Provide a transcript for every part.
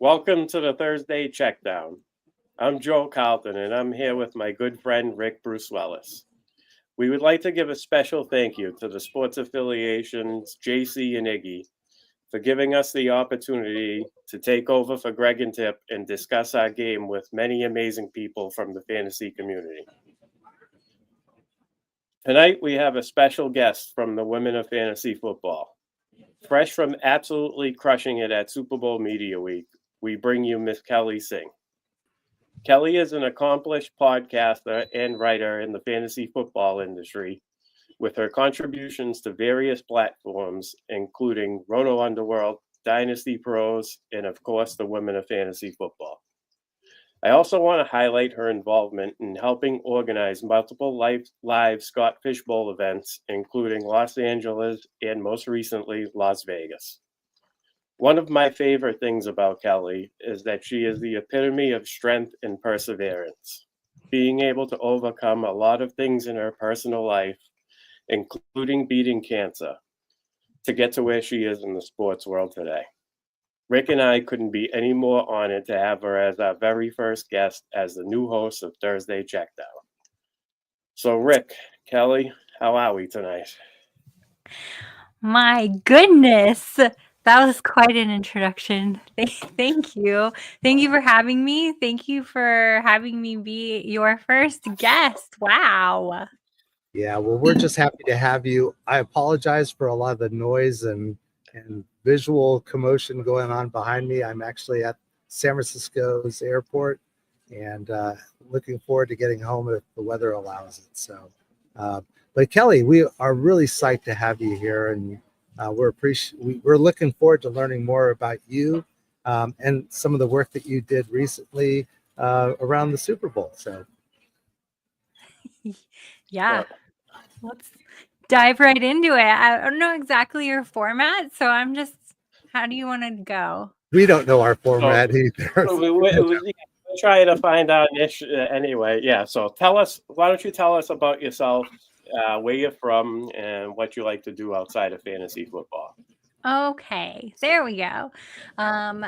Welcome to the Thursday Checkdown. I'm Joe Carlton, and I'm here with my good friend Rick Brusuelas. We would like to give a special thank you to the Sports Affiliation's JC and Iggy for giving us the opportunity to take over for Greg and Tip and discuss our game with many amazing people from the fantasy community. Tonight, we have a special guest from the Women of Fantasy Football. Fresh from absolutely crushing it at Super Bowl Media Week, we bring you Miss Kelly Singh. Kelly is an accomplished podcaster and writer in the fantasy football industry, with her contributions to various platforms, including Roto Underworld, Dynasty Pros, and of course, the Women of Fantasy Football. I also want to highlight her involvement in helping organize multiple live Scott Fish Bowl events, including Los Angeles and most recently, Las Vegas. One of my favorite things about Kelly is that she is the epitome of strength and perseverance, being able to overcome a lot of things in her personal life, including beating cancer, to get to where she is in the sports world today. Rick and I couldn't be any more honored to have her as our very first guest as the new host of Thursday Checkdown. So, Rick, Kelly, how are we tonight? My goodness, that was quite an introduction. Thank you. Thank you for having me. Thank you for having me be your first guest. Wow. Yeah, well, we're just happy to have you. I apologize for a lot of the noise and visual commotion going on behind me. I'm actually at San Francisco's airport and looking forward to getting home if the weather allows it. So, but Kelly, we are really psyched to have you here, and we're looking forward to learning more about you and some of the work that you did recently around the Super Bowl. So, yeah, let's dive right into it. I don't know exactly your format, so how do you want to go? We don't know our format either. We're trying to find out anyway. Yeah, so why don't you tell us about yourself, where you're from, and what you like to do outside of fantasy football? Okay, there we go.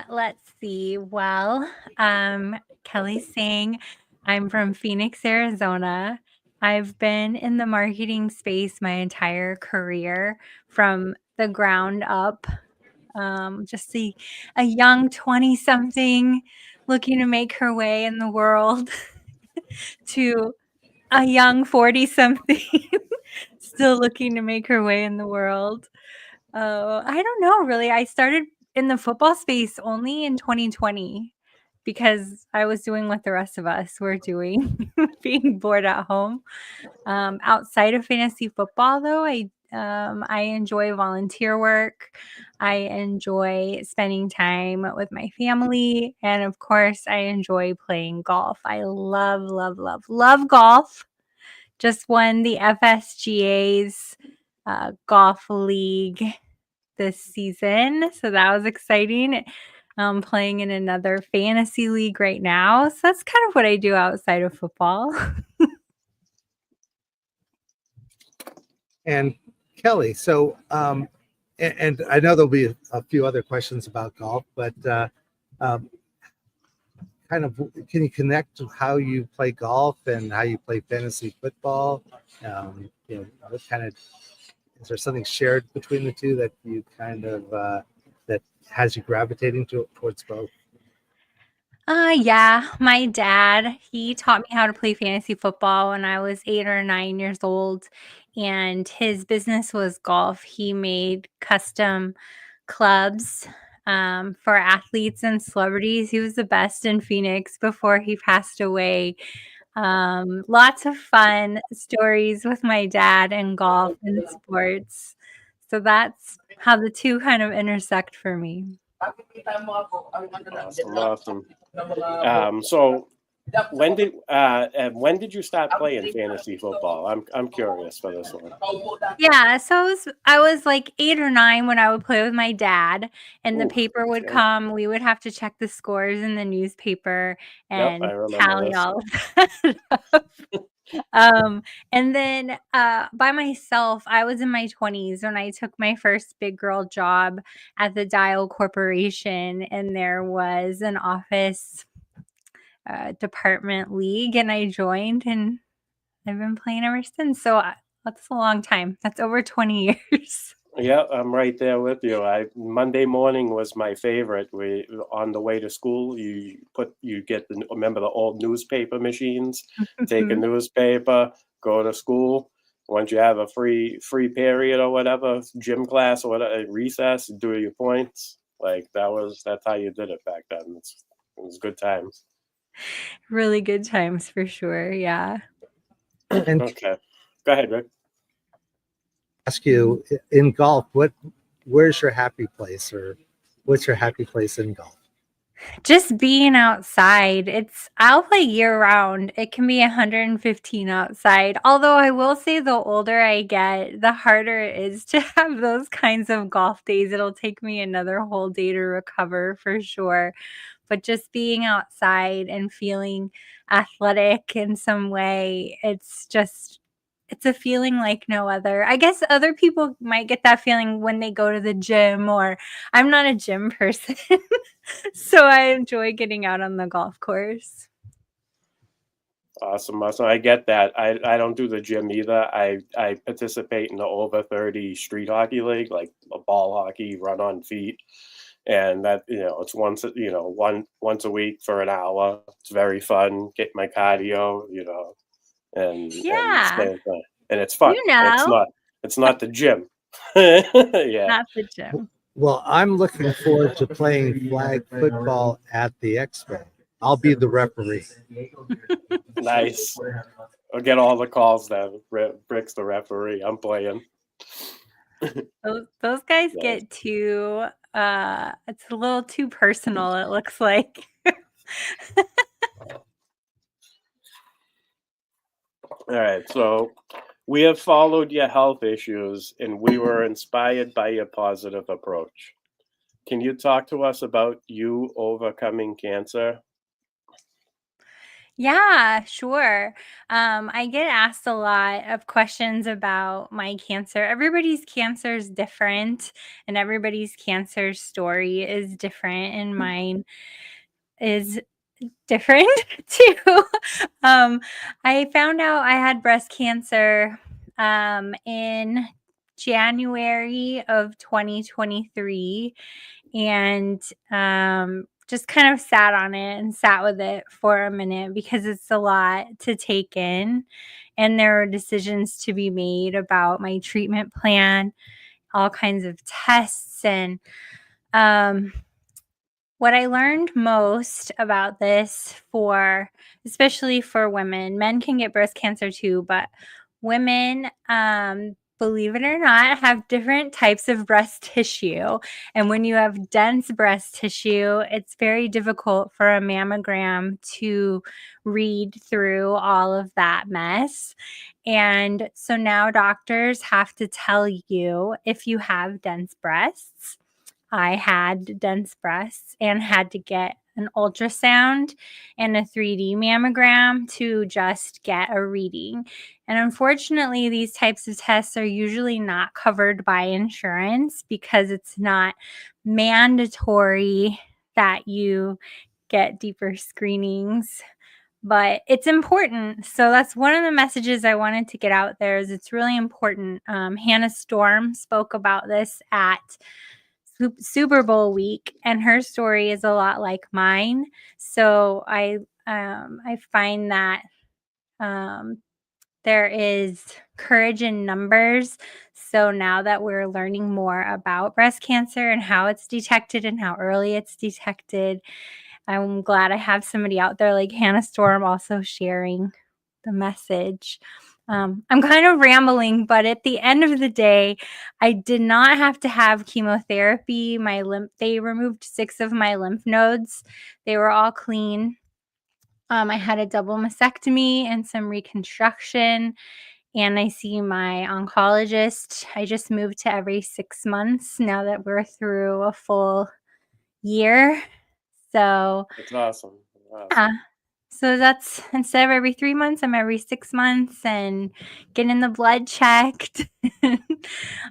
Let's see. Well, Kelly Singh. I'm from Phoenix, Arizona. I've been in the marketing space my entire career from the ground up. Just a young 20-something looking to make her way in the world to a young 40-something still looking to make her way in the world. I don't know, really. I started in the football space only in 2020 because I was doing what the rest of us were doing, being bored at home. Outside of fantasy football, though, I enjoy volunteer work. I enjoy spending time with my family. And of course, I enjoy playing golf. I love, love, love, love golf. Just won the FSGA's golf league this season. So that was exciting. I'm playing in another fantasy league right now. So that's kind of what I do outside of football. And Kelly, so and I know there'll be a few other questions about golf, but kind of can you connect to how you play golf and how you play fantasy football? What kind of is there something shared between the two that you kind of that has you gravitating towards both? Yeah, my dad, he taught me how to play fantasy football when I was 8 or 9 years old, and his business was golf. He made custom clubs for athletes and celebrities. He was the best in Phoenix before he passed away. Lots of fun stories with my dad and golf and sports. So that's how the two kind of intersect for me. Awesome. So when did you start playing fantasy football? I'm curious for this one. Yeah, so I was like 8 or 9 when I would play with my dad, and the paper would come. We would have to check the scores in the newspaper Yep, and I remember tally this. all of that up. And then by myself, I was in my 20s when I took my first big girl job at the Dial Corporation, and there was an office department league, and I joined, and I've been playing ever since. So that's a long time. That's over 20 years. Yeah, I'm right there with you. Monday morning was my favorite. We on the way to school, remember the old newspaper machines? Take a newspaper, go to school. Once you have a free period or whatever, gym class or whatever, recess, do your points. Like that's how you did it back then. It was good times. Really good times for sure. Yeah. And Okay, go ahead, Rick. ask you in golf, where's your happy place, or what's your happy place in golf? Just being outside. I'll play year round. It can be 115 outside. Although I will say the older I get, the harder it is to have those kinds of golf days. It'll take me another whole day to recover for sure. But just being outside and feeling athletic in some way, it's a feeling like no other. I guess other people might get that feeling when they go to the gym, or I'm not a gym person. So I enjoy getting out on the golf course. Awesome. I get that. I don't do the gym either. I participate in the over 30 street hockey league, like a ball hockey, run on feet. And that, it's once a week for an hour. It's very fun. Get my cardio, and Yeah. and it's fun. You know. It's not the gym. Yeah. Not the gym. Well, I'm looking forward to playing flag football at the Expo. I'll be the referee. Nice. I'll get all the calls then. Rick's the referee. I'm playing. Those guys get too it's a little too personal, it looks like. All right, so we have followed your health issues, and we were inspired by your positive approach. Can you talk to us about you overcoming cancer? Yeah, sure. I get asked a lot of questions about my cancer. Everybody's cancer is different, and everybody's cancer story is different, and mine is different too. I found out I had breast cancer in January of 2023, and just kind of sat on it and sat with it for a minute because it's a lot to take in, and there are decisions to be made about my treatment plan, all kinds of tests, and what I learned most about this, especially for women, men can get breast cancer too, but women, believe it or not, have different types of breast tissue. And when you have dense breast tissue, it's very difficult for a mammogram to read through all of that mess. And so now doctors have to tell you if you have dense breasts. I had dense breasts and had to get an ultrasound and a 3D mammogram to just get a reading. And unfortunately, these types of tests are usually not covered by insurance because it's not mandatory that you get deeper screenings, but it's important. So that's one of the messages I wanted to get out there, is it's really important. Hannah Storm spoke about this at Super Bowl week, and her story is a lot like mine. So I find that there is courage in numbers. So now that we're learning more about breast cancer and how it's detected and how early it's detected, I'm glad I have somebody out there like Hannah Storm also sharing the message. I'm kind of rambling, but at the end of the day, I did not have to have chemotherapy. They removed 6 of my lymph nodes. They were all clean. I had a double mastectomy and some reconstruction, and I see my oncologist. I just moved to every 6 months now that we're through a full year. So It's awesome. Wow. yeah, So that's instead of every 3 months, I'm every 6 months and getting the blood checked,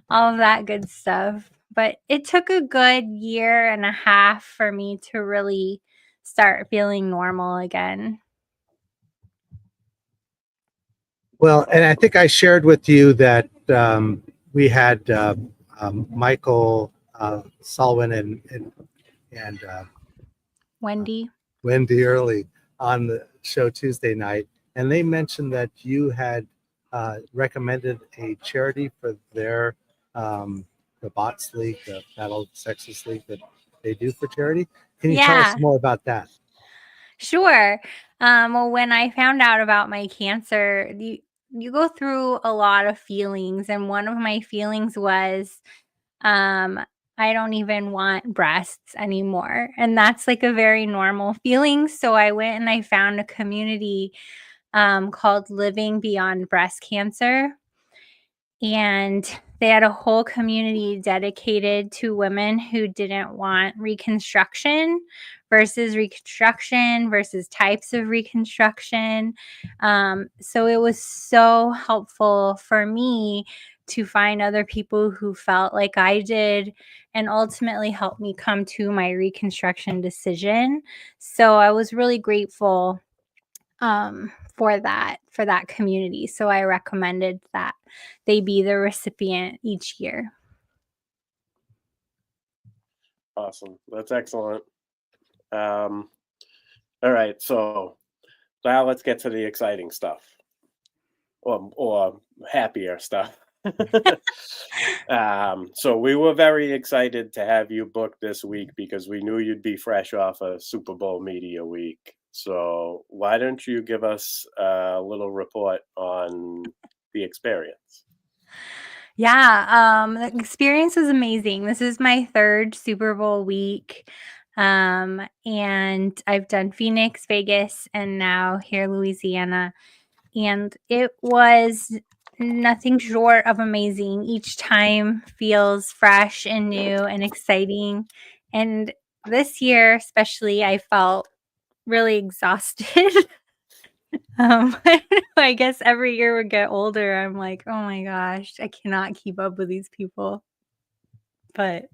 all of that good stuff. But it took a good year and a half for me to really start feeling normal again. Well, and I think I shared with you that we had Michael Salwin and Wendy? Wendy Early on the show Tuesday night, and they mentioned that you had recommended a charity for their the Bots League, the Battle of the Sexes League that they do for charity. Can you tell us Yeah. more about that? Sure. Well, when I found out about my cancer, you go through a lot of feelings, and one of my feelings was, um, I don't even want breasts anymore, and that's like a very normal feeling. So I went and I found a community called Living Beyond Breast Cancer. And they had a whole community dedicated to women who didn't want reconstruction versus types of reconstruction. So it was so helpful for me to find other people who felt like I did and ultimately helped me come to my reconstruction decision. So I was really grateful for that community. So I recommended that they be the recipient each year. Awesome. That's excellent. All right. So now let's get to the exciting stuff or happier stuff. So we were very excited to have you booked this week because we knew you'd be fresh off a Super Bowl media week. So why don't you give us a little report on the experience? Yeah, the experience was amazing. This is my third Super Bowl week. And I've done Phoenix, Vegas, and now here Louisiana. And it was nothing short of amazing. Each time feels fresh and new and exciting. And this year, especially, I felt really exhausted. I guess every year we get older, I'm like, oh my gosh, I cannot keep up with these people. But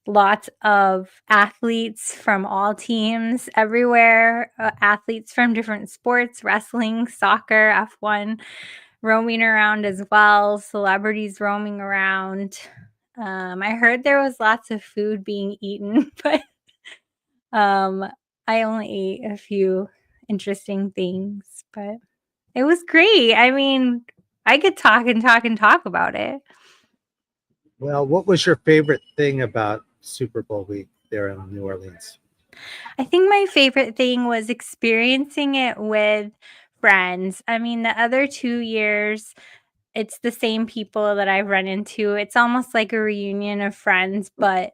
lots of athletes from all teams everywhere, athletes from different sports, wrestling, soccer, F1, roaming around as well, celebrities roaming around. I heard there was lots of food being eaten, but I only ate a few interesting things, but it was great. I mean, I could talk and talk and talk about it. Well, what was your favorite thing about Super Bowl week there in New Orleans? I think my favorite thing was experiencing it with friends. I mean, the other 2 years, it's the same people that I've run into. It's almost like a reunion of friends, but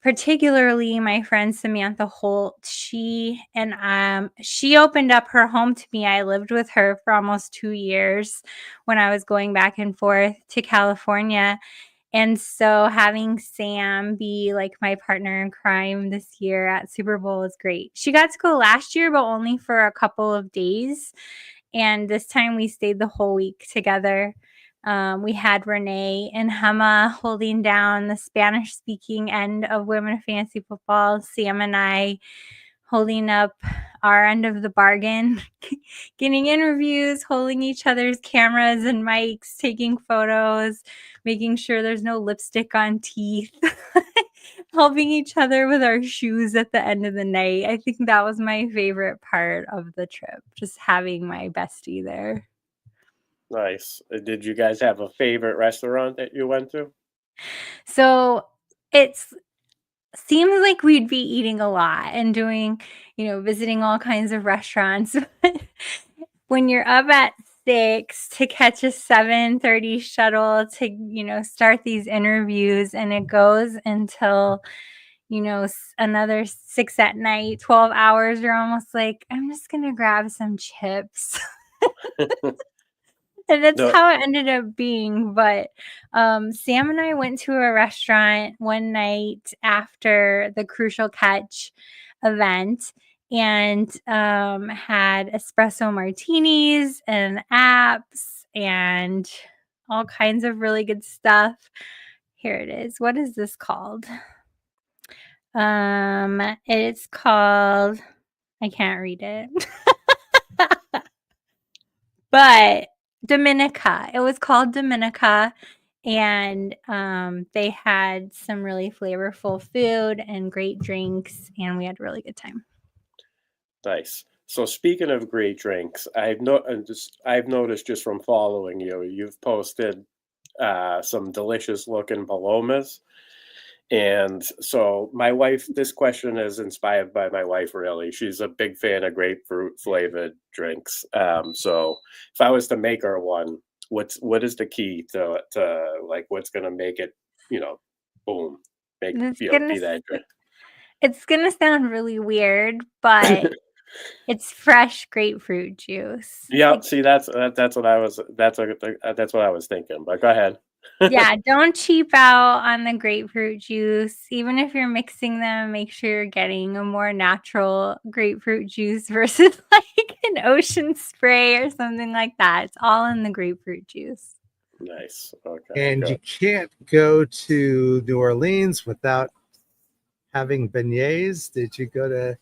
particularly my friend Samantha Holt, she opened up her home to me. I lived with her for almost 2 years when I was going back and forth to California. And so having Sam be like my partner in crime this year at Super Bowl was great. She got to go last year, but only for a couple of days. And this time we stayed the whole week together. We had Renee and Hema holding down the Spanish speaking end of Women of Fantasy Football. Sam and I holding up our end of the bargain, getting interviews, holding each other's cameras and mics, taking photos, making sure there's no lipstick on teeth, helping each other with our shoes at the end of the night. I think that was my favorite part of the trip, just having my bestie there. Nice. Did you guys have a favorite restaurant that you went to? So it's seems like we'd be eating a lot and doing, visiting all kinds of restaurants. When you're up at 6 to catch a 7:30 shuttle to, start these interviews, and it goes until, another 6 at night, 12 hours, you're almost like, I'm just going to grab some chips. And that's No. how it ended up being. But Sam and I went to a restaurant one night after the Crucial Catch event, and had espresso martinis and apps and all kinds of really good stuff. Here it is. What is this called? It's called, I can't read it. But Dominica. It was called Dominica, and they had some really flavorful food and great drinks, and we had a really good time. Nice. So speaking of great drinks, I've noticed just from following you, you've posted some delicious looking palomas. And so my wife, this question is inspired by my wife, really. She's a big fan of grapefruit flavored drinks. So if I was to make her one, what is the key to like what's gonna make it, boom, be that drink? It's gonna sound really weird, but it's fresh grapefruit juice. Yeah, see, that's what I was thinking. But go ahead. Yeah, don't cheap out on the grapefruit juice. Even if you're mixing them, make sure you're getting a more natural grapefruit juice versus like an ocean spray or something like that. It's all in the grapefruit juice. Nice. Okay. And you can't go to New Orleans without having beignets. Did you go to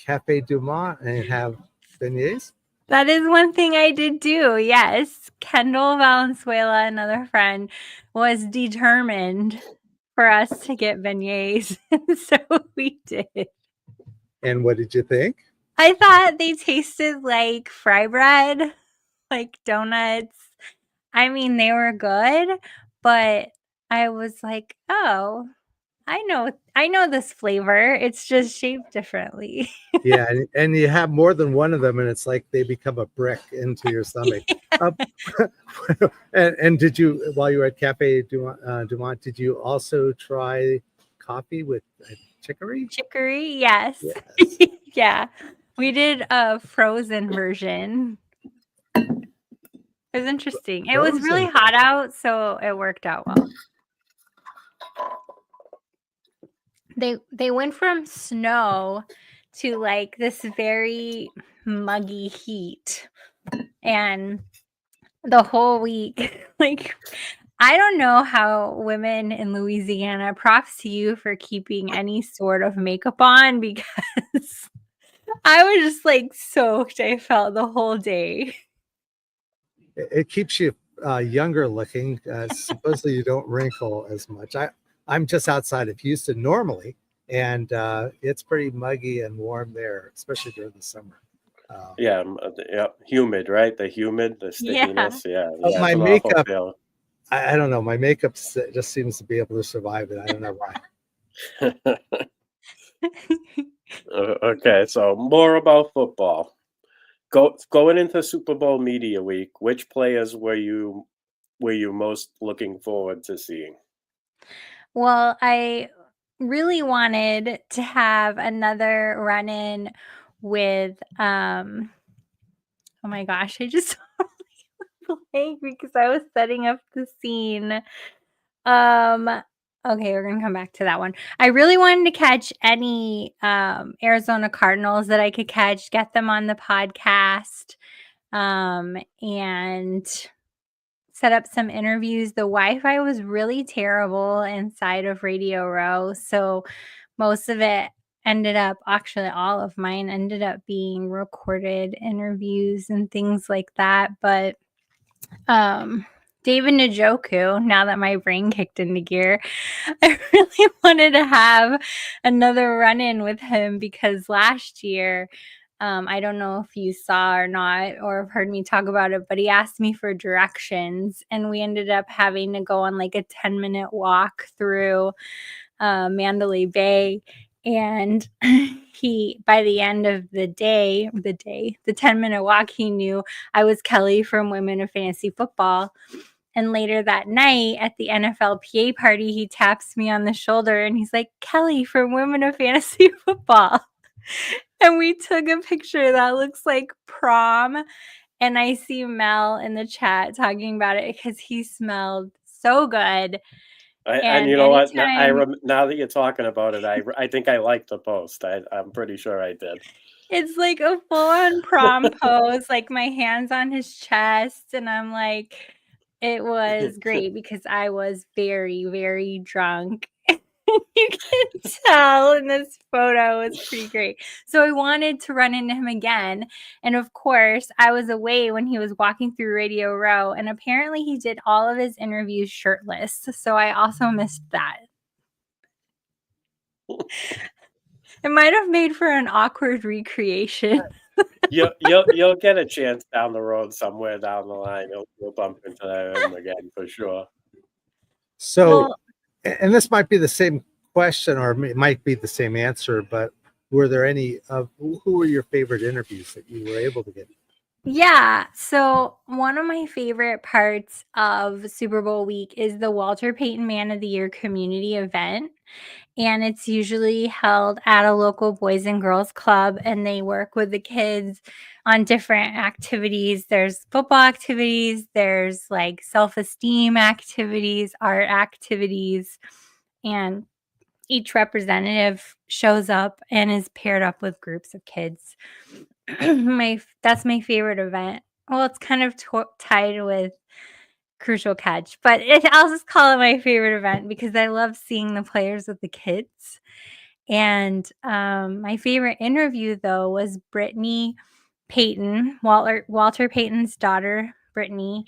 Cafe Du Monde and have beignets? That is one thing I did do. Yes. Kendall Valenzuela, another friend, was determined for us to get beignets. So we did. And what did you think? I thought they tasted like fry bread, like donuts. I mean, they were good, but I was like, oh, I know this flavor. It's just shaped differently. Yeah, and you have more than one of them, and it's like they become a brick into your stomach. And did you, while you were at Cafe Du Monde, did you also try coffee with chicory? Chicory, yes. Yeah. We did a frozen version. It was interesting. It was really hot out, so it worked out well. They went from snow to like this very muggy heat, and the whole week, like, I don't know how women in Louisiana, props to you for keeping any sort of makeup on, because I was just like soaked. I felt the whole day. It keeps you younger looking. Supposedly you don't wrinkle as much. I'm just outside of Houston normally, and it's pretty muggy and warm there, especially during the summer. Yeah, humid, right? The stickiness. Yeah. My makeup, I don't know. My makeup just seems to be able to survive it. I don't know why. Okay, so more about football. Going into Super Bowl media week, which players were you most looking forward to seeing? Well, I really wanted to have another run-in with oh my gosh, I just blank because I was setting up the scene. Okay, we're gonna come back to that one. I really wanted to catch any Arizona Cardinals that I could catch, get them on the podcast, and set up some interviews. The Wi-Fi was really terrible inside of Radio Row, so most of it actually all of mine ended up being recorded interviews and things like that. But David Njoku, now that my brain kicked into gear, I really wanted to have another run-in with him because last year, I don't know if you saw or not or have heard me talk about it, but he asked me for directions, and we ended up having to go on like a 10-minute walk through Mandalay Bay. And by the end of the 10-minute walk, he knew I was Kelly from Women of Fantasy Football. And later that night at the NFLPA party, he taps me on the shoulder and he's like, Kelly from Women of Fantasy Football. And we took a picture that looks like prom. And I see Mel in the chat talking about it because he smelled so good. And you know what? Now that you're talking about it, I think I liked the post. I'm pretty sure I did. It's like a full-on prom pose, like my hands on his chest, and I'm like, it was great because I was very, very drunk. You can tell in this photo, it's pretty great. So I wanted to run into him again. And of course, I was away when he was walking through Radio Row. And apparently he did all of his interviews shirtless. So I also missed that. It might have made for an awkward recreation. You'll get a chance down the road somewhere down the line. You'll bump into him again for sure. So, and this might be the same question, or it might be the same answer, but were there any who were your favorite interviews that you were able to get? Yeah. So one of my favorite parts of Super Bowl week is the Walter Payton Man of the Year community event. And it's usually held at a local boys and girls club, and they work with the kids on different activities. There's football activities, there's like self-esteem activities, art activities, and each representative shows up and is paired up with groups of kids. That's my favorite event. Well, it's kind of tied with Crucial Catch, but I'll just call it my favorite event because I love seeing the players with the kids. And my favorite interview, though, was Brittany Payton, Walter Payton's daughter, Brittany.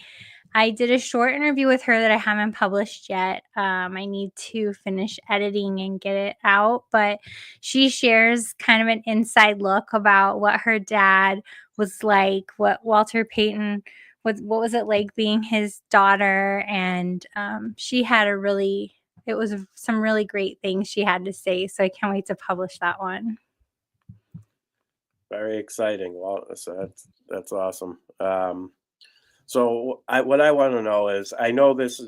I did a short interview with her that I haven't published yet. I need to finish editing and get it out, but she shares kind of an inside look about what her dad was like, what Walter Payton what was it like being his daughter, and she had it was some really great things she had to say, so I can't wait to publish that one. Very exciting. Well, so that's awesome. So what I want to know is, I know this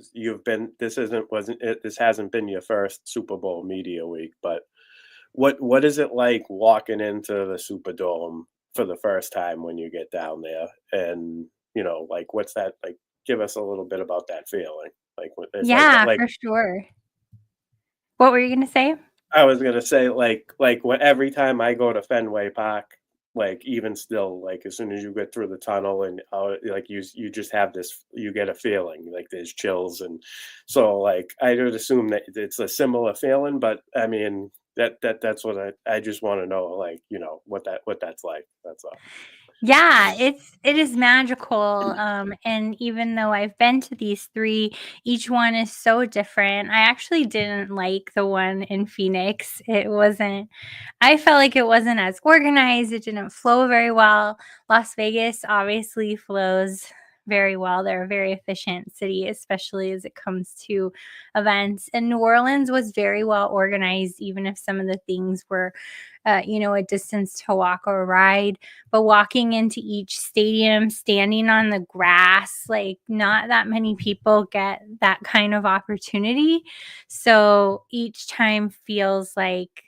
hasn't been your first Super Bowl media week, but what is it like walking into the Superdome for the first time when you get down there? And like, what's that like? Give us a little bit about that feeling. Like, Yeah, for sure. What were you gonna say? I was gonna say like every time I go to Fenway Park, like even still, like as soon as you get through the tunnel and like you just have this, you get a feeling like there's chills, and so like I would assume that it's a similar feeling, but I mean that's what I just want to know, like what that's like. That's all. Yeah, it is magical. And even though I've been to these three, each one is so different. I actually didn't like the one in Phoenix. I felt like it wasn't as organized. It didn't flow very well. Las Vegas obviously flows very well. They're a very efficient city, especially as it comes to events. And New Orleans was very well organized, even if some of the things were, a distance to walk or ride. But walking into each stadium, standing on the grass, like not that many people get that kind of opportunity. So each time feels like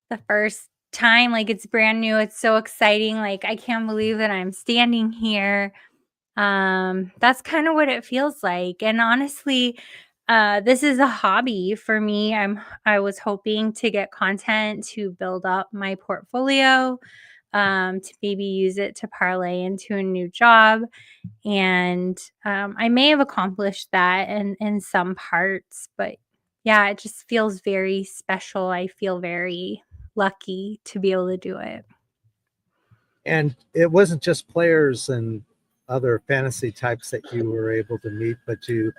the first time, like it's brand new. It's so exciting. Like I can't believe that I'm standing here. That's kind of what it feels like. And honestly, this is a hobby for me. I was hoping to get content to build up my portfolio, to maybe use it to parlay into a new job. And I may have accomplished that in some parts, but yeah, it just feels very special. I feel very lucky to be able to do it. And it wasn't just players and other fantasy types that you were able to meet, but you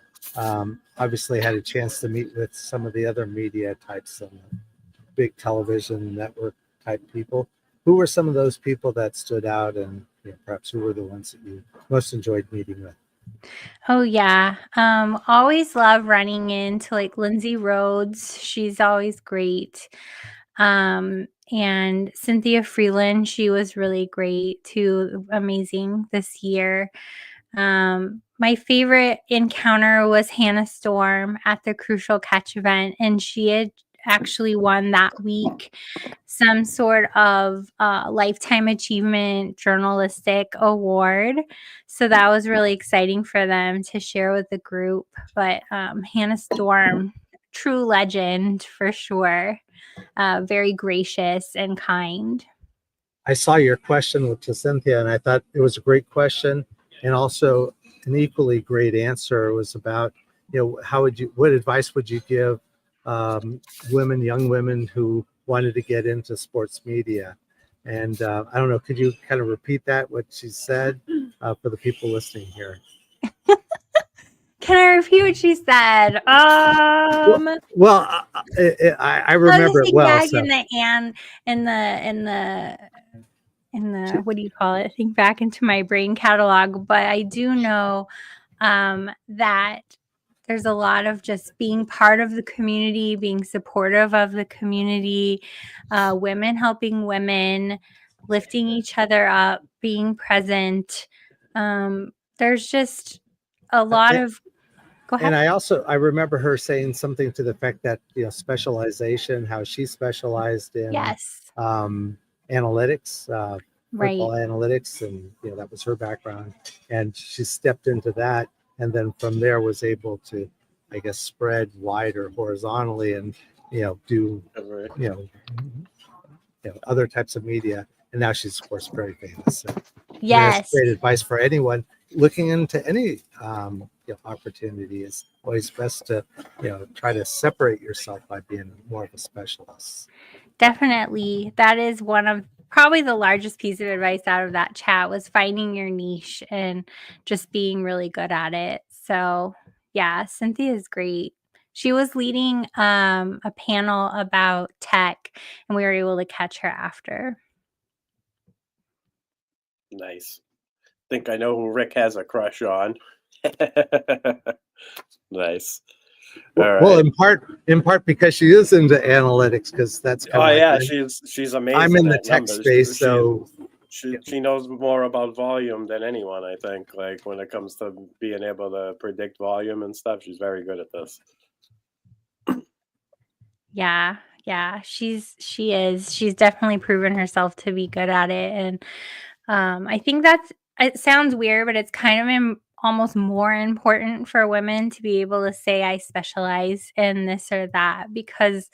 obviously had a chance to meet with some of the other media types and big television network type people. Who were some of those people that stood out, and perhaps who were the ones that you most enjoyed meeting with? Oh yeah. Always love running into like Lindsay Rhodes. She's always great. And Cynthia Freeland, she was really great too, amazing this year. My favorite encounter was Hannah Storm at the Crucial Catch event, and she had actually won that week some sort of lifetime achievement journalistic award. So that was really exciting for them to share with the group. But Hannah Storm, true legend for sure. Very gracious and kind. I saw your question to Cynthia, and I thought it was a great question, and also an equally great answer was about, what advice would you give young women who wanted to get into sports media? And I don't know, could you kind of repeat what she said for the people listening here? Can I repeat what she said? Well, I remember it well. Back in the what do you call it? Think back into my brain catalog, but I do know that there's a lot of just being part of the community, being supportive of the community, women helping women, lifting each other up, being present. There's just a lot of. Go ahead. And I remember her saying something to the effect that, specialization, how she specialized in analytics, football analytics, and that was her background, and she stepped into that, and then from there was able to, I guess, spread wider horizontally and do other types of media, and now she's of course very famous. So, that's great advice for anyone looking into any opportunity. Is always best to try to separate yourself by being more of a specialist. Definitely, that is one of probably the largest piece of advice out of that chat, was finding your niche and just being really good at it. So yeah, Cynthia is great. She was leading a panel about tech, and we were able to catch her after. Nice. Think I know who Rick has a crush on. Nice. All right. Well, in part because she is into analytics, because that's she's amazing. I'm in the tech space, so she knows more about volume than anyone, I think. Like when it comes to being able to predict volume and stuff, she's very good at this. Yeah, she is. She's definitely proven herself to be good at it, and I think it sounds weird, but it's kind of almost more important for women to be able to say I specialize in this or that, because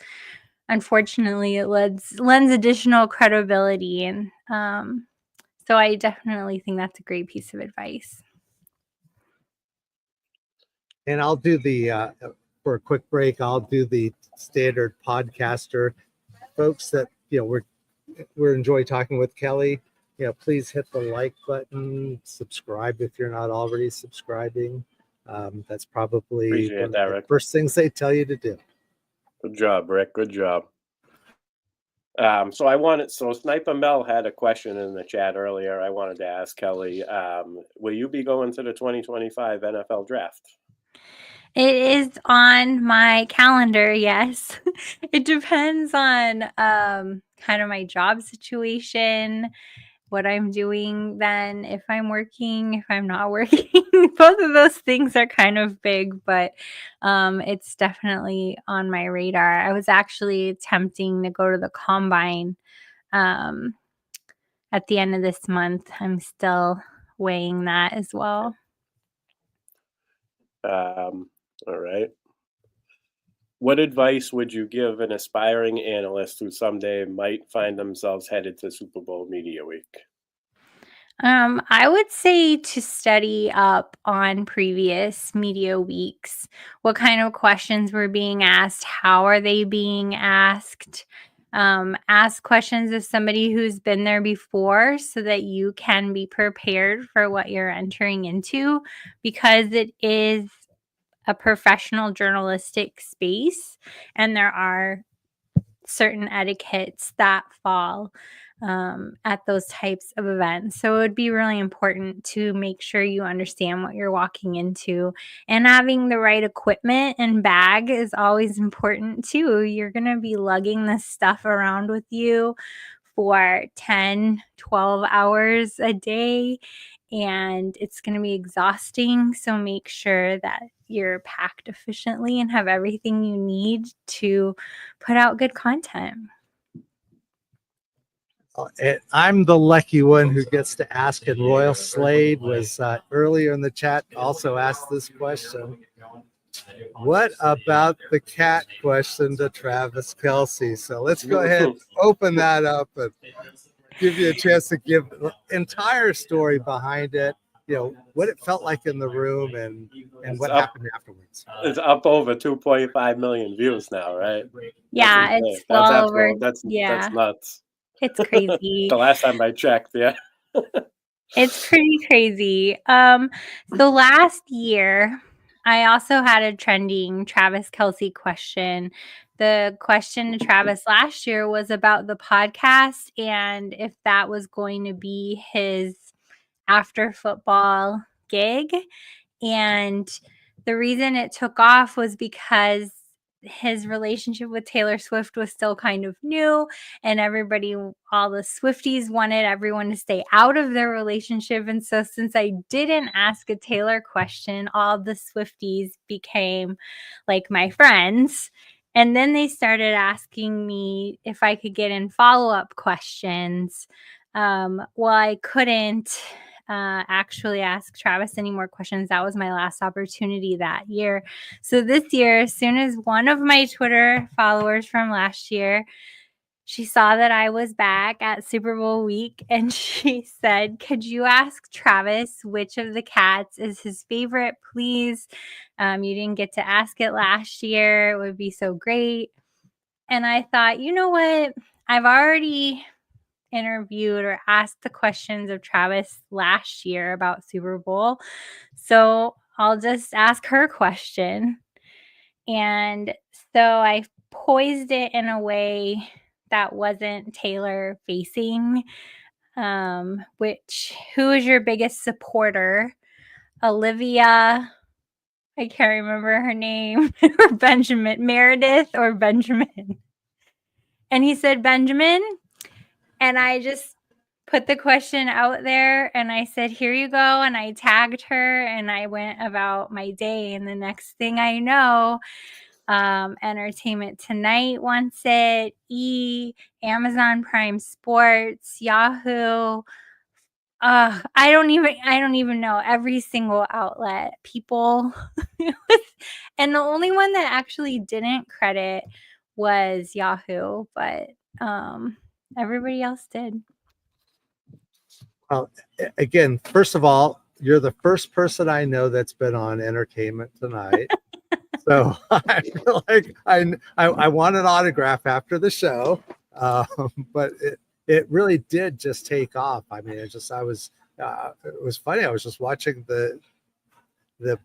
unfortunately it lends additional credibility, and so I definitely think that's a great piece of advice. And I'll do for a quick break, I'll do the standard podcaster folks that we're enjoy talking with Kelly. Please hit the like button, subscribe if you're not already subscribing. That's probably one of the first things they tell you to do. Good job, Rick. Good job. So Sniper Mel had a question in the chat earlier. I wanted to ask Kelly, will you be going to the 2025 NFL draft? It is on my calendar, yes. It depends on kind of my job situation, what I'm doing then, if I'm working, if I'm not working. Both of those things are kind of big, but it's definitely on my radar. I was actually attempting to go to the combine at the end of this month. I'm still weighing that as well. All right. What advice would you give an aspiring analyst who someday might find themselves headed to Super Bowl Media Week? I would say to study up on previous media weeks. What kind of questions were being asked? How are they being asked? Ask questions of somebody who's been there before, so that you can be prepared for what you're entering into, because it is a professional journalistic space, and there are certain etiquettes that fall at those types of events. So it would be really important to make sure you understand what you're walking into, and having the right equipment and bag is always important too. You're going to be lugging this stuff around with you for 10, 12 hours a day, and it's going to be exhausting. So make sure that you're packed efficiently and have everything you need to put out good content. I'm the lucky one who gets to ask, and Royal Slade was earlier in the chat also asked this question. What about the cat question to Travis Kelce? So let's go ahead and open that up. give you a chance to give the entire story behind it, what it felt like in the room and what happened afterwards. It's up over 2.5 million views now, right? Yeah, That's it's insane. That's well over. that's nuts. It's crazy. The last time I checked, yeah. It's pretty crazy. So last year, I also had a trending Travis Kelce question. The question to Travis last year was about the podcast and if that was going to be his after football gig. And the reason it took off was because his relationship with Taylor Swift was still kind of new, and all the Swifties wanted everyone to stay out of their relationship. And so, since I didn't ask a Taylor question, all the Swifties became like my friends. And then they started asking me if I could get in follow-up questions. Well, I couldn't actually ask Travis any more questions. That was my last opportunity that year. So this year, as soon as one of my Twitter followers from last year, she saw that I was back at Super Bowl week and she said, "Could you ask Travis which of the cats is his favorite, please? You didn't get to ask it last year. It would be so great." And I thought, you know what? I've already interviewed or asked the questions of Travis last year about Super Bowl. So I'll just ask her question. And so I poised it in a way that wasn't Taylor facing. Who is your biggest supporter? Olivia, I can't remember her name, or Benjamin, Meredith or Benjamin. And he said Benjamin. And I just put the question out there and I said, "Here you go." And I tagged her and I went about my day. And the next thing I know, Entertainment Tonight wants it, Amazon Prime Sports, Yahoo. I don't even know, every single outlet. People and the only one that actually didn't credit was Yahoo, but everybody else did. Well, again, first of all, you're the first person I know that's been on Entertainment Tonight. So I feel like I want an autograph after the show, but it really did just take off. I mean, it was funny. I was just watching the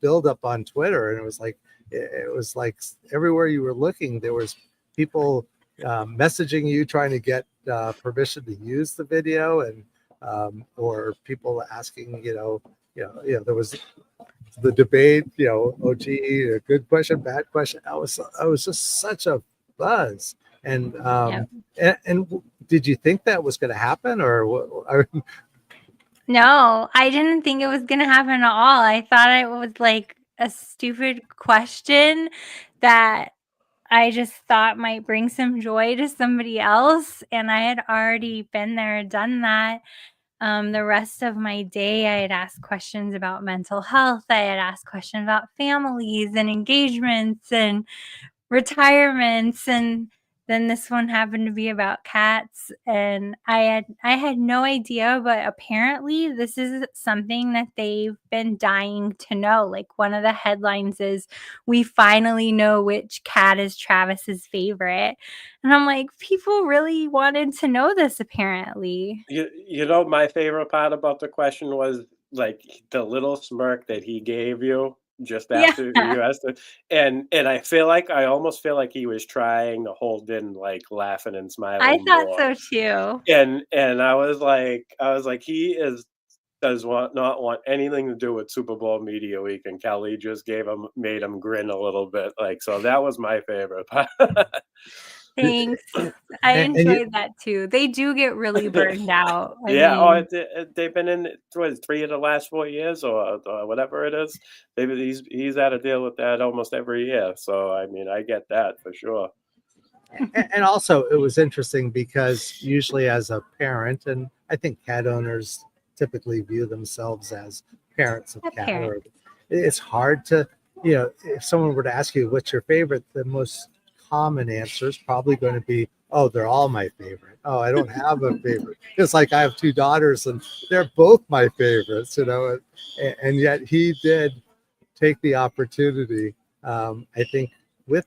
build up on Twitter, and it was like everywhere you were looking, there was people messaging you trying to get permission to use the video, and or people asking, there was the debate, oh gee, a good question, bad question. I was just such a buzz. And and did you think that was going to happen, or what? No, I didn't think it was going to happen at all. I thought it was like a stupid question that I just thought might bring some joy to somebody else. And I had already been there, done that. The rest of my day, I had asked questions about mental health. I had asked questions about families and engagements and retirements. And then this one happened to be about cats. And I had no idea, but apparently this is something that they've been dying to know. Like, one of the headlines is, "We finally know which cat is Travis's favorite." And I'm like, people really wanted to know this, apparently. My favorite part about the question was like the little smirk that he gave you just after you asked it. And I almost feel like he was trying to hold in, like, laughing and smiling. I thought more. so too. And I was like, he does not want anything to do with Super Bowl Media Week, and Kelly just made him grin a little bit. Like, so that was my favorite part. Thanks. I enjoyed that too. They do get really burned out. They've been in 3 of the last 4 years or whatever it is. He's had to deal with that almost every year. So I mean, I get that for sure. And also, it was interesting because usually, as a parent, and I think cat owners typically view themselves as parents of cat. It's hard to, if someone were to ask you what's your favorite, the most common answer is probably going to be, Oh, they're all my favorite. Oh, I don't have a favorite. It's like I have 2 daughters and they're both my favorites, and yet he did take the opportunity, I think with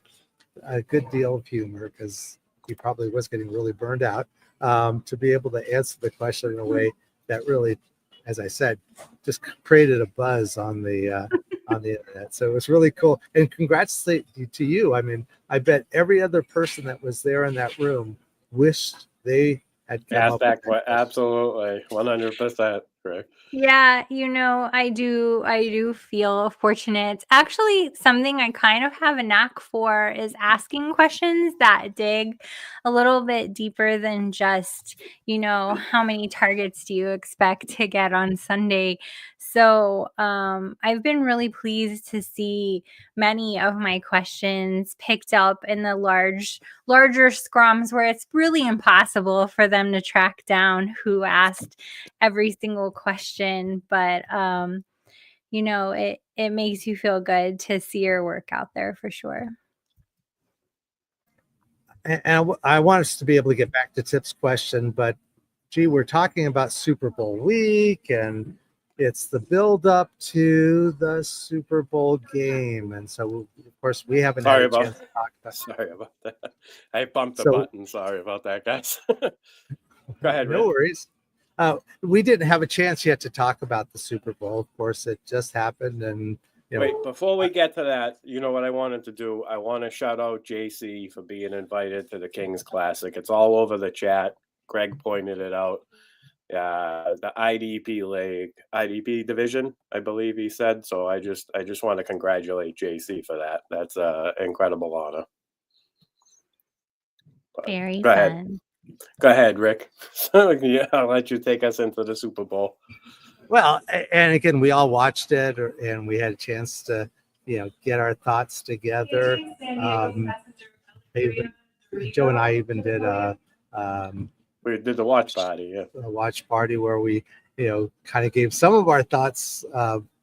a good deal of humor, because he probably was getting really burned out, to be able to answer the question in a way that really, as I said, just created a buzz on the internet. So it was really cool. And congrats to you. I mean, I bet every other person that was there in that room wished they had come Ask up that with question. Absolutely. 100%, Rick. Yeah, I do feel fortunate. It's actually something I kind of have a knack for is asking questions that dig a little bit deeper than just, how many targets do you expect to get on Sunday? So, I've been really pleased to see many of my questions picked up in the larger scrums where it's really impossible for them to track down who asked every single question, but it makes you feel good to see your work out there for sure. And I want us to be able to get back to Tip's question, but gee, we're talking about Super Bowl week, and it's the build up to the Super Bowl game, and so of course we haven't had a chance to talk about. Sorry about that. I bumped the So- button. Sorry about that, guys. Go ahead, No Rick. worries. We didn't have a chance yet to talk about the Super Bowl. Of course, it just happened, and Wait, before we get to that, you know what I wanted to do? I want to shout out JC for being invited to the Kings Classic. It's all over the chat. Greg pointed it out. The IDP division, I believe he said. So I just want to congratulate JC for that. That's an incredible honor. Very Go ahead. fun. Go ahead, Rick. Yeah, I'll let you take us into the Super Bowl. Well, and again, we all watched it, and we had a chance to, get our thoughts together. Joe and I even did We did the watch party, yeah. a watch party where we, kind of gave some of our thoughts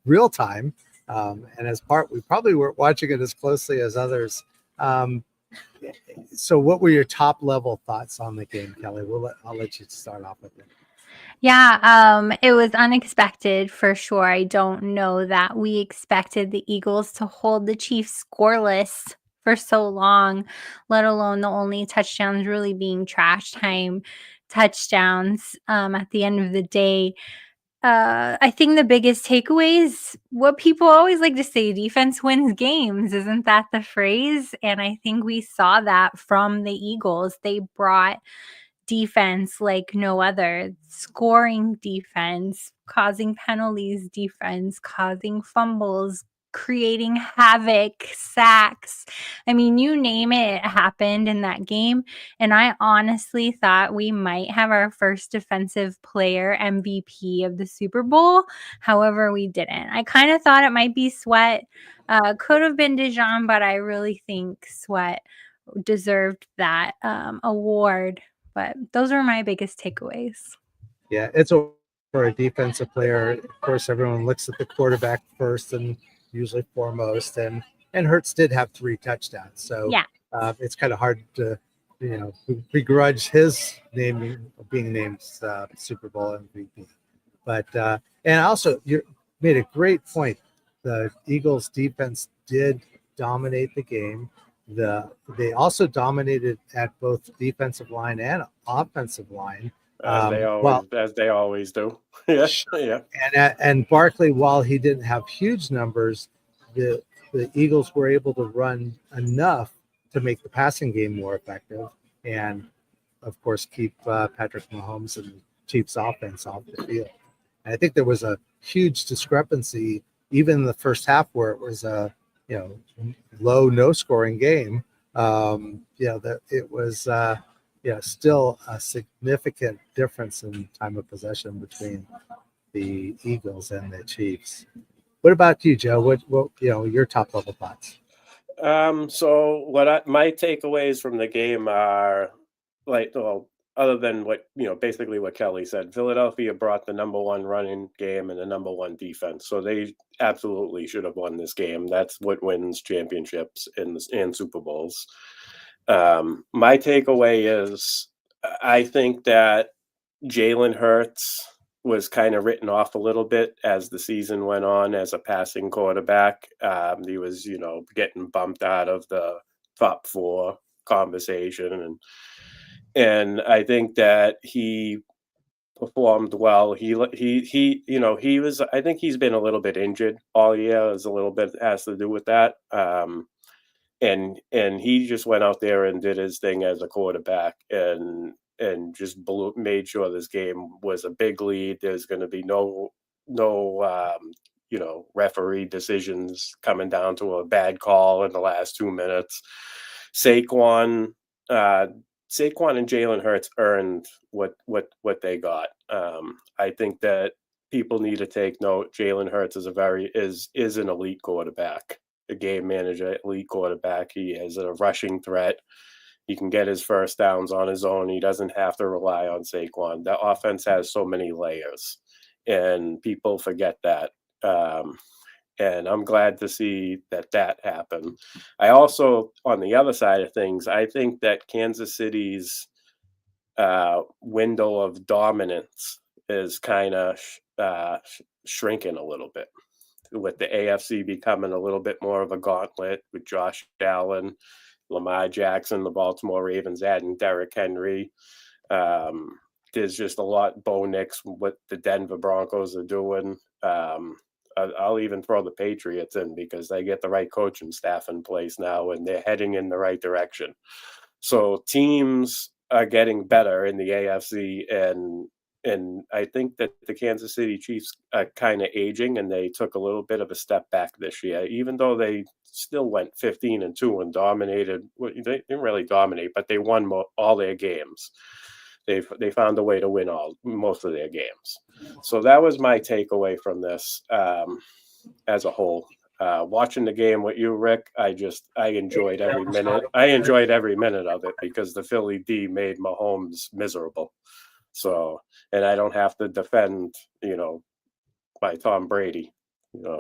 real time. And we probably weren't watching it as closely as others. So what were your top level thoughts on the game, Kelly? I'll let you start off with it. Yeah, it was unexpected for sure. I don't know that we expected the Eagles to hold the Chiefs scoreless for so long, let alone the only touchdowns really being trash time touchdowns at the end of the day. I think the biggest takeaway is what people always like to say, defense wins games. Isn't that the phrase? And I think we saw that from the Eagles. They brought defense like no other, scoring defense, causing penalties defense, causing fumbles, creating havoc, sacks. I mean, you name it, it happened in that game. And I honestly thought we might have our first defensive player MVP of the Super Bowl. However, we didn't. I kind of thought it might be Sweat. Could have been Dijon, but I really think Sweat deserved that award. But those are my biggest takeaways. Yeah, for a defensive player. Of course, everyone looks at the quarterback first and usually foremost. And Hurts did have 3 touchdowns, so yeah, it's kind of hard to begrudge his being named Super Bowl MVP. But and also you made a great point. The Eagles defense did dominate the game. They also dominated at both defensive line and offensive line. As they always do. Yeah, yeah. And Barkley, while he didn't have huge numbers, the Eagles were able to run enough to make the passing game more effective, and of course keep Patrick Mahomes and the Chiefs offense off the field. And I think there was a huge discrepancy even in the first half where it was a low, no scoring game. That it was still a significant difference in time of possession between the Eagles and the Chiefs. What about you, Joe? What your top level thoughts? So my takeaways from the game are other than basically what Kelly said, Philadelphia brought the number 1 running game and the number 1 defense. So they absolutely should have won this game. That's what wins championships and Super Bowls. My takeaway is I think that Jalen Hurts was kind of written off a little bit as the season went on as a passing quarterback. He was, getting bumped out of the top 4 conversation, and I think that he performed well. He was. I think he's been a little bit injured all year. As a little bit has to do with that. And he just went out there and did his thing as a quarterback, and just made sure this game was a big lead. There's going to be no referee decisions coming down to a bad call in the last 2 minutes. Saquon and Jalen Hurts earned what they got. I think that people need to take note. Jalen Hurts is an elite quarterback, a game manager, elite quarterback. He is a rushing threat. He can get his first downs on his own. He doesn't have to rely on Saquon. The offense has so many layers, and people forget that. And I'm glad to see that happen. I also, on the other side of things, I think that Kansas City's window of dominance is kind of shrinking a little bit, with the AFC becoming a little bit more of a gauntlet with Josh Allen, Lamar Jackson, the Baltimore Ravens adding Derrick Henry. There's just a lot. Bo Nix, what the Denver Broncos are doing. I'll even throw the Patriots in because they get the right coaching staff in place now, and they're heading in the right direction. So teams are getting better in the AFC, and I think that the Kansas City Chiefs are kind of aging, and they took a little bit of a step back this year, even though they still went 15-2 and dominated. Well, they didn't really dominate, but they won all their games. They found a way to win most of their games. So that was my takeaway from this as a whole. Watching the game with you, Rick, I enjoyed every minute. I enjoyed every minute of it because the Philly D made Mahomes miserable. So, and I don't have to defend, my Tom Brady,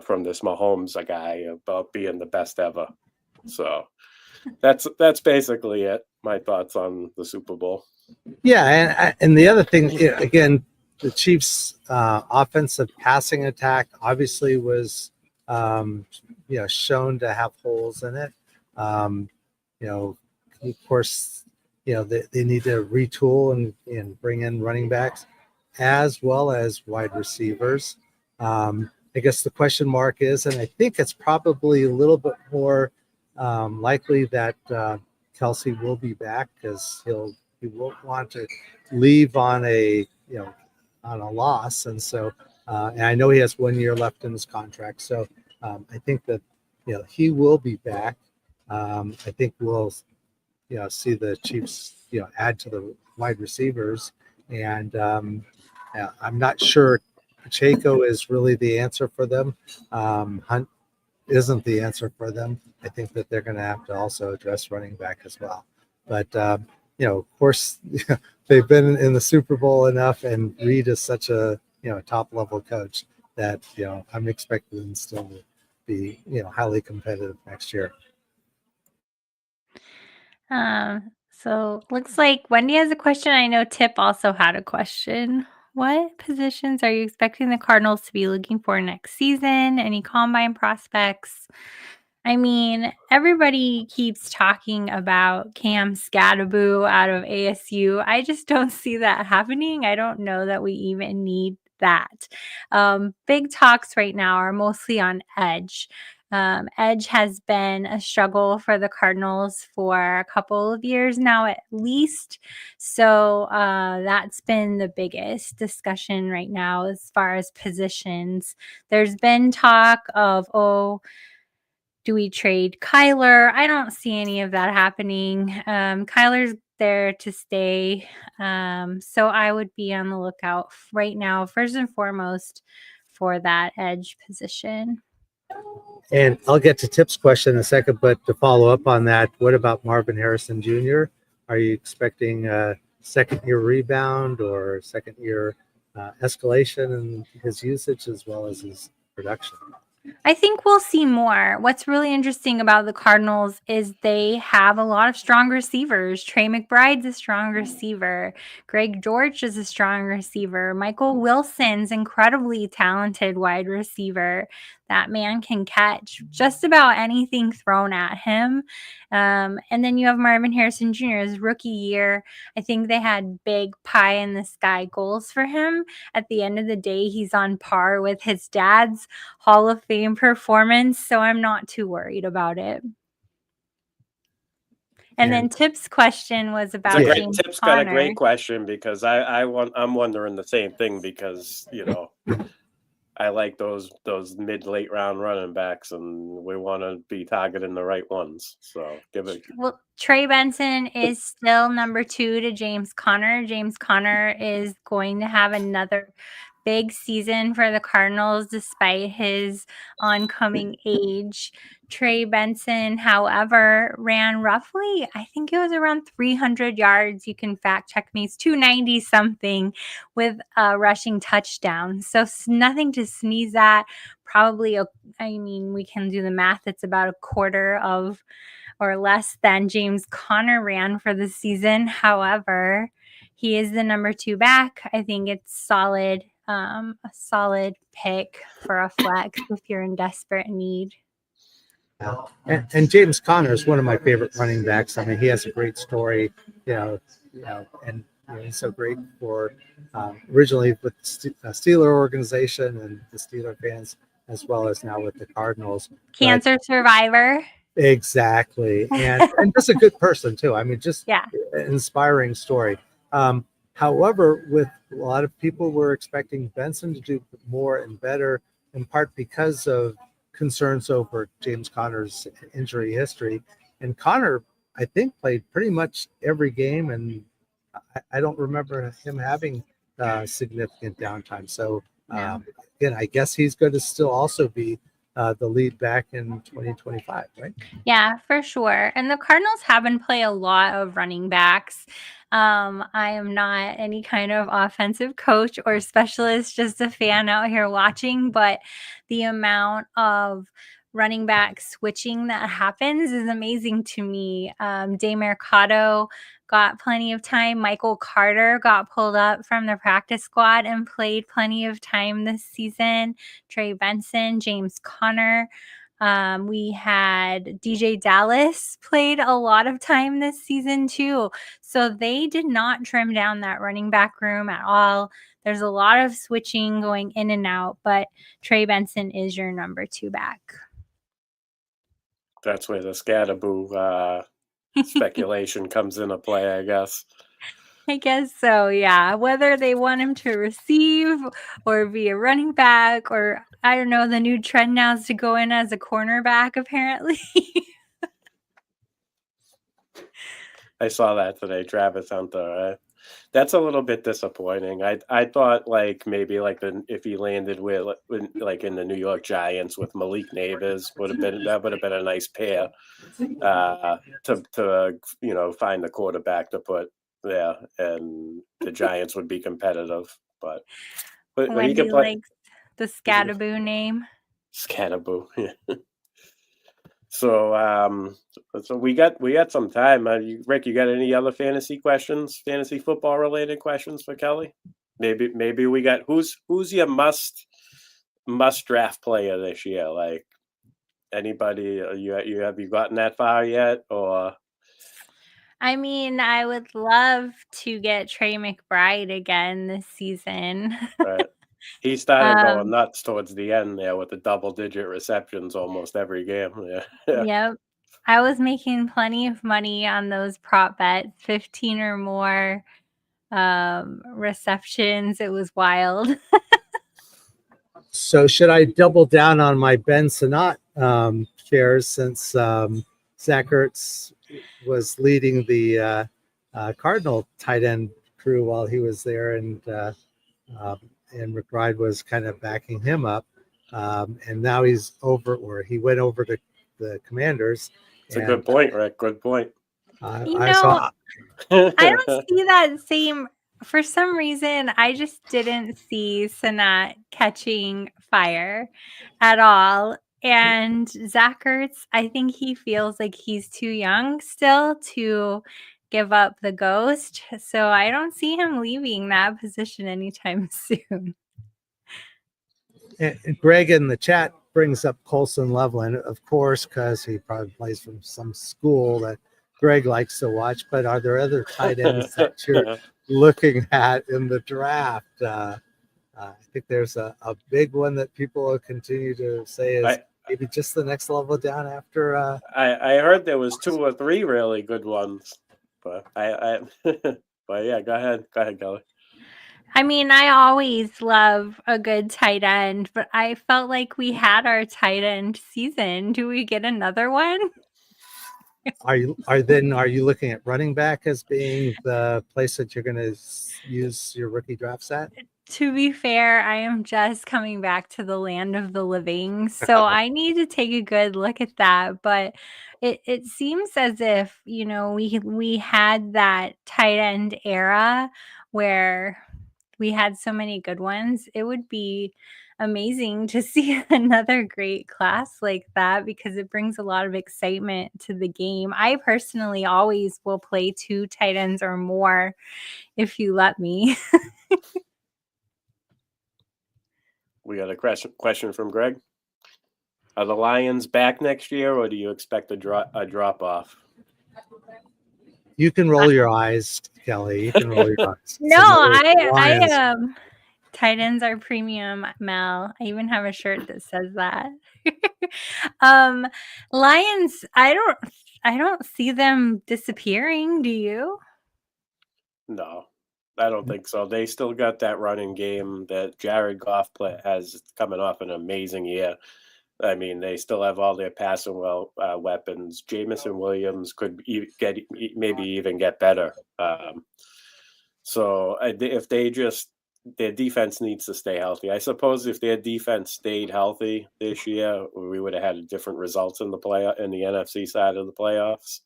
from this Mahomes guy about being the best ever. So that's basically it. My thoughts on the Super Bowl. Yeah, and the other thing, again, the Chiefs' offensive passing attack obviously was, shown to have holes in it. Of course, they need to retool and bring in running backs as well as wide receivers. I guess the question mark is, and I think it's probably a little bit more likely that Kelsey will be back because he won't want to leave on a loss, and so and I know he has 1 year left in his contract, so I think that he will be back. I think we'll see the Chiefs add to the wide receivers, and I'm not sure Pacheco is really the answer for them. Hunt isn't the answer for them. I think that they're going to have to also address running back as well, but of course, they've been in the Super Bowl enough, and Reed is such a top level coach that I'm expecting them still to be highly competitive next year. So looks like Wendy has a question. I know Tip also had a question. What positions are you expecting the Cardinals to be looking for next season? Any combine prospects? I mean, everybody keeps talking about Cam Scatterboo out of ASU. I just don't see that happening. I don't know that we even need that. Big talks right now are mostly on edge. Edge has been a struggle for the Cardinals for a couple of years now, at least. So that's been the biggest discussion right now as far as positions. There's been talk of, do we trade Kyler? I don't see any of that happening. Kyler's there to stay. So I would be on the lookout right now, first and foremost, for that edge position. And I'll get to Tip's question in a second, but to follow up on that, what about Marvin Harrison Jr.? Are you expecting a second-year rebound or second-year escalation in his usage as well as his production? I think we'll see more. What's really interesting about the Cardinals is they have a lot of strong receivers. Trey McBride's a strong receiver. Greg George is a strong receiver. Michael Wilson's incredibly talented wide receiver. That man can catch just about anything thrown at him. And then you have Marvin Harrison Jr. His rookie year. I think they had big pie in the sky goals for him. At the end of the day, he's on par with his dad's Hall of Fame performance, so I'm not too worried about it. And then Tip's question was about James Tip's Conner. got a great question because I'm wondering the same thing because I like those mid-late round running backs, and we want to be targeting the right ones. So give it. Well, Trey Benson is still number 2 to James Conner. James Conner is going to have another big season for the Cardinals despite his oncoming age. Trey Benson, however, ran roughly, I think it was around 300 yards. You can fact check me. It's 290 something with a rushing touchdown. So nothing to sneeze at. Probably, we can do the math. It's about a quarter of or less than James Conner ran for the season. However, he is the number 2 back. I think it's solid. A solid pick for a flex if you're in desperate need. And James Conner is one of my favorite running backs. I mean, he has a great story, and he's so great for originally with the Steeler organization and the Steeler fans, as well as now with the Cardinals. Cancer survivor. Exactly, and just a good person too. I mean, just an inspiring story. However, with a lot of people were expecting Benson to do more and better, in part because of concerns over James Conner's injury history. And Conner, I think, played pretty much every game, and I don't remember him having significant downtime. So again, I guess he's going to still also be the lead back in 2025, right? Yeah, for sure. And the Cardinals haven't played a lot of running backs. I am not any kind of offensive coach or specialist, just a fan out here watching, but the amount of running back switching that happens is amazing to me. Day Mercado got plenty of time. Michael Carter got pulled up from the practice squad and played plenty of time this season. Trey Benson, James Conner. We had DJ Dallas played a lot of time this season too. So they did not trim down that running back room at all. There's a lot of switching going in and out, but Trey Benson is your number 2 back. That's where the Scatterboo speculation comes into play, I guess. I guess so, yeah. Whether they want him to receive or be a running back, or I don't know, the new trend now is to go in as a cornerback, apparently. I saw that today, Travis Hunter. That's a little bit disappointing. I thought maybe if he landed with in the New York Giants with Malik Neighbors would have been a nice pair to find the quarterback to put there, and the Giants would be competitive. But Wendy can play likes the Scatterboo name. Scatterboo. Yeah. So we got some time. Rick, you got any other fantasy football related questions for Kelly? Maybe we got who's your must draft player this year? Like anybody? Have you gotten that far yet? Or I mean, I would love to get Trey McBride again this season. Right. He started going nuts towards the end there with the double-digit receptions almost every game. Yeah. Yep. I was making plenty of money on those prop bets, 15 or more receptions. It was wild. So should I double down on my Ben Sinnott shares since Zach Ertz was leading the Cardinal tight end crew while he was there, and McBride was kind of backing him up, and now he went over to the Commanders. It's a good point, Rick. Good point. I don't see that same for some reason, I just didn't see Sanat catching fire at all. And Zach Ertz, I think he feels like he's too young still to give up the ghost. So I don't see him leaving that position anytime soon. And Greg in the chat brings up Colson Loveland, of course, because he probably plays from some school that Greg likes to watch. But are there other tight ends that you're looking at in the draft? I think there's a big one that people will continue to say is maybe just the next level down after. I heard there was 2 or 3 really good ones, but but yeah, go ahead, Kelly. I mean, I always love a good tight end, but I felt like we had our tight end season. Do we get another one? Are you looking at running back as being the place that you're going to use your rookie drafts at? To be fair, I am just coming back to the land of the living, so I need to take a good look at that. But it seems as if, you know, we had that tight end era where we had so many good ones. It would be amazing to see another great class like that because it brings a lot of excitement to the game. I personally always will play 2 tight ends or more if you let me. We got a question from Greg. Are the Lions back next year, or do you expect a drop off? You can roll your eyes, Kelly. You can roll your eyes. No, I tight ends are premium, Mel. I even have a shirt that says that. Lions, I don't see them disappearing. Do you? No, I don't think so. They still got that running game that Jared Goff has coming off an amazing year. I mean, they still have all their passing weapons. Jamison Williams could maybe even get better. So if their defense needs to stay healthy. I suppose if their defense stayed healthy this year, we would have had different results in the NFC side of the playoffs.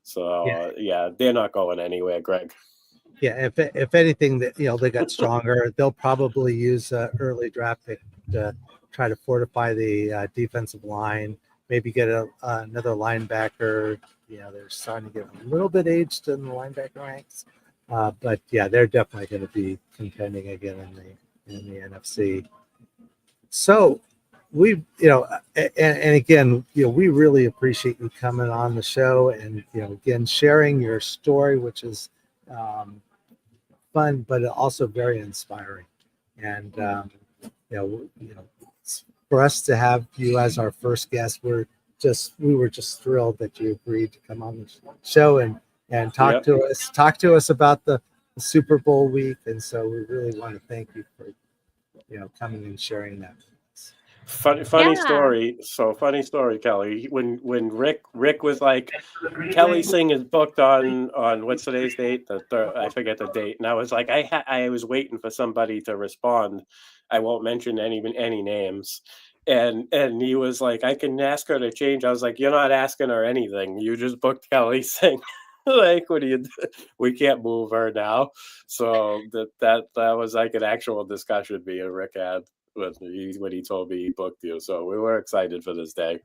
So yeah, they're not going anywhere, Greg. Yeah, if anything, that they got stronger. They'll probably use an early draft pick to try to fortify the defensive line. Maybe get another linebacker. They're starting to get a little bit aged in the linebacker ranks, but yeah, they're definitely going to be contending again in the NFC. So we, and again, we really appreciate you coming on the show and again sharing your story, which is fun, but also very inspiring. And for us to have you as our first guest, we were just thrilled that you agreed to come on the show and talk to us about the Super Bowl week. And so we really want to thank you for coming and sharing that. Funny story. So funny story, Kelly. When Rick was like, Kelly Singh is booked on what's today's date? I forget the date. And I was like, I was waiting for somebody to respond. I won't mention any names. And he was like, I can ask her to change. I was like, you're not asking her anything. You just booked Kelly Singh. Like, what do you do? We can't move her now. So that was like an actual discussion me and Rick had when he told me he booked you. So we were excited for this day.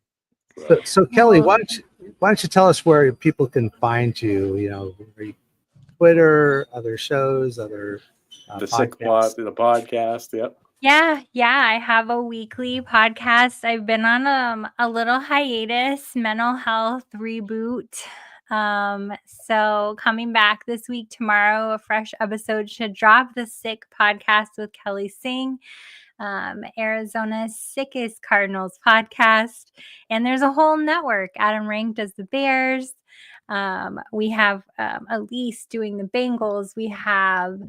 So Kelly, why don't you tell us where people can find you? Twitter, other shows, other the podcast. Yep. Yeah, I have a weekly podcast. I've been on a little hiatus, mental health reboot. So coming back this week, tomorrow, a fresh episode should drop. The SINGH podcast with Kelly Singh, Arizona's Sickest Cardinals podcast. And there's a whole network. Adam Rank does the Bears. We have Elise doing the Bengals. We have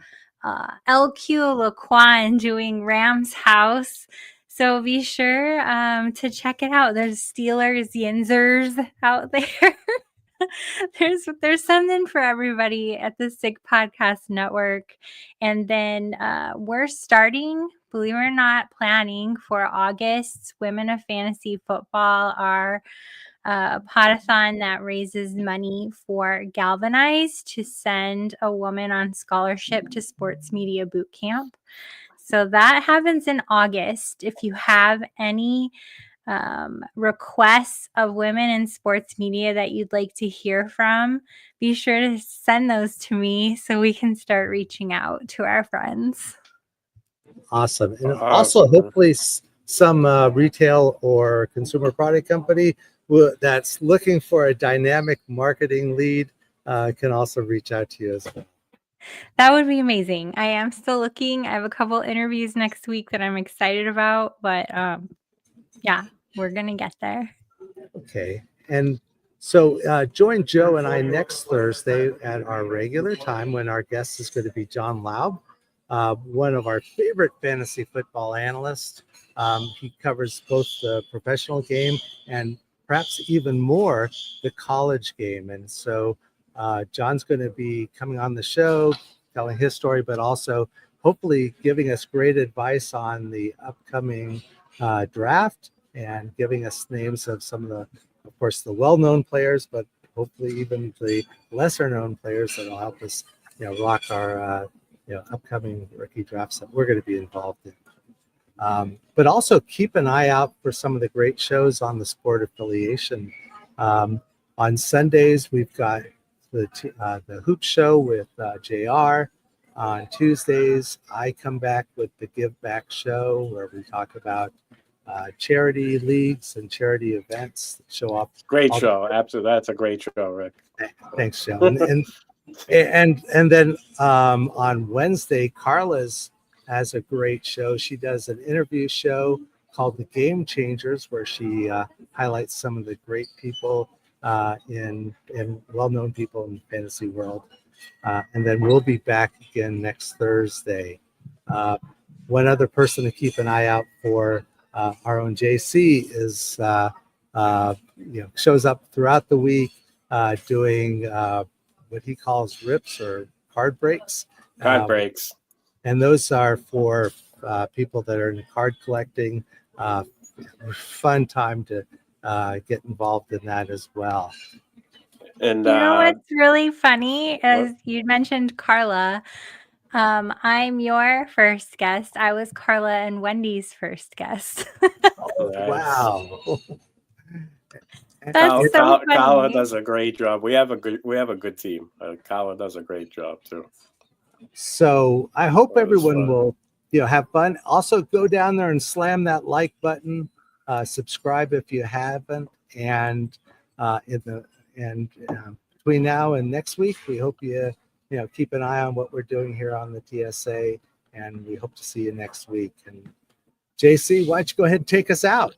LQ Laquan doing Rams House. So be sure to check it out. There's Steelers Yinzers out there. There's something for everybody at the SINGH Podcast Network. And then we're starting believe it or not, planning for August's Women of Fantasy Football, our podathon that raises money for Galvanize to send a woman on scholarship to Sports Media Boot Camp. So that happens in August. If you have any requests of women in sports media that you'd like to hear from, be sure to send those to me so we can start reaching out to our friends. Awesome. And also, hopefully, some retail or consumer product company that's looking for a dynamic marketing lead can also reach out to you as well. That would be amazing. I am still looking. I have a couple interviews next week that I'm excited about, but yeah, we're going to get there. Okay. And so join Joe and I next Thursday at our regular time when our guest is going to be John Laub, one of our favorite fantasy football analysts. He covers both the professional game and perhaps even more the college game. And so John's going to be coming on the show, telling his story, but also hopefully giving us great advice on the upcoming draft and giving us names of some of course, the well-known players, but hopefully even the lesser-known players that will help us, rock our, upcoming rookie drafts that we're going to be involved in. But also keep an eye out for some of the great shows on the Sport Affiliation. On Sundays, we've got the Hoop Show with JR. On Tuesdays, I come back with the Give Back Show, where we talk about charity leagues and charity events that show up. Great show. Absolutely. That's a great show, Rick. Thanks, Joe. And then on Wednesday, Carla's has a great show. She does an interview show called The Game Changers, where she highlights some of the great people in well-known people in the fantasy world. And then we'll be back again next Thursday. One other person to keep an eye out for, our own JC is, shows up throughout the week doing what he calls rips or card breaks. Card breaks. And those are for people that are in card collecting. Fun time to get involved in that as well. And what's really funny is you mentioned Carla. I'm your first guest. I was Carla and Wendy's first guest. Oh, wow. That's so funny. Carla does a great job. We have a good team. Carla does a great job too. So I hope everyone will have fun. Also, go down there and slam that like button. Subscribe if you haven't. And between now and next week, we hope you keep an eye on what we're doing here on the TSA, and we hope to see you next week. And JC, why don't you go ahead and take us out?